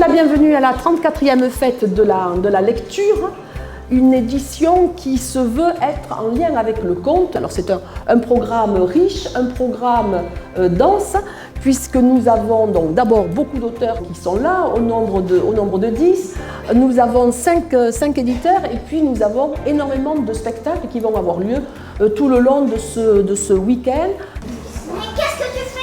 la bienvenue à la 34e fête de la lecture, une édition qui se veut être en lien avec le conte. Alors c'est un programme riche, un programme dense, puisque nous avons donc d'abord beaucoup d'auteurs qui sont là, au nombre de 10. Nous avons 5 éditeurs et puis nous avons énormément de spectacles qui vont avoir lieu tout le long de ce week-end. Mais qu'est-ce que tu fais?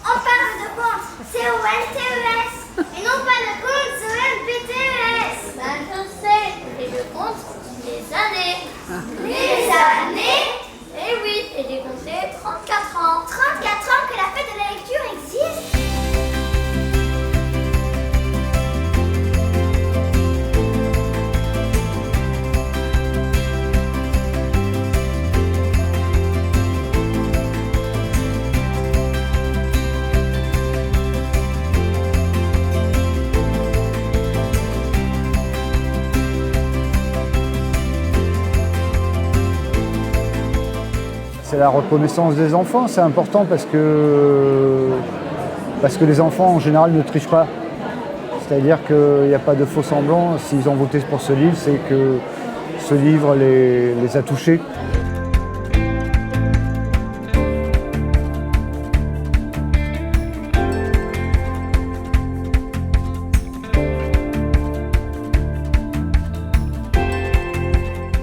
On parle de conte, C-O-N-T-E-S, et non pas de conte, C-O-N-P-T-E-S. Ben je sais, et le conte, les années. Les années? Eh oui, et j'ai compté 34 ans. 34 ans que la fête de la lecture existe? C'est la reconnaissance des enfants, c'est important parce que les enfants en général ne trichent pas. C'est-à-dire qu'il n'y a pas de faux semblants. S'ils ont voté pour ce livre, c'est que ce livre les a touchés.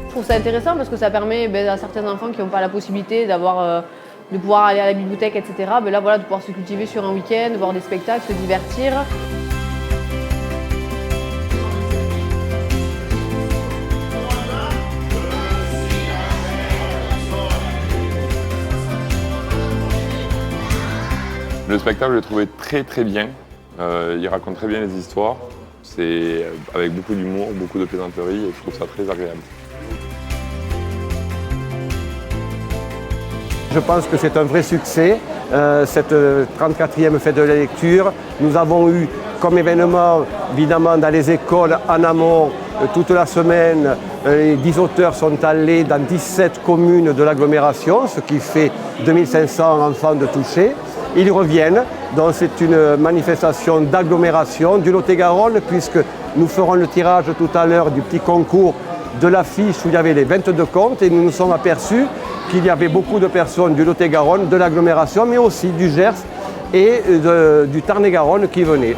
Je trouve ça intéressant parce que ça permet à certains enfants qui n'ont pas la possibilité de pouvoir aller à la bibliothèque, etc. Là, voilà, de pouvoir se cultiver sur un week-end, voir des spectacles, se divertir. Le spectacle, je l'ai trouvé très bien. Il raconte très bien les histoires. C'est avec beaucoup d'humour, beaucoup de plaisanterie et je trouve ça très agréable. Je pense que c'est un vrai succès, cette 34e fête de la lecture. Nous avons eu comme événement, évidemment, dans les écoles en amont, toute la semaine, les 10 auteurs sont allés dans 17 communes de l'agglomération, ce qui fait 2500 enfants de toucher. Ils reviennent, donc c'est une manifestation d'agglomération du Lot-et-Garonne, puisque nous ferons le tirage tout à l'heure du petit concours de l'affiche où il y avait les 22 contes et nous nous sommes aperçus qu'il y avait beaucoup de personnes du Lot-et-Garonne, de l'agglomération, mais aussi du Gers et du Tarn-et-Garonne qui venaient.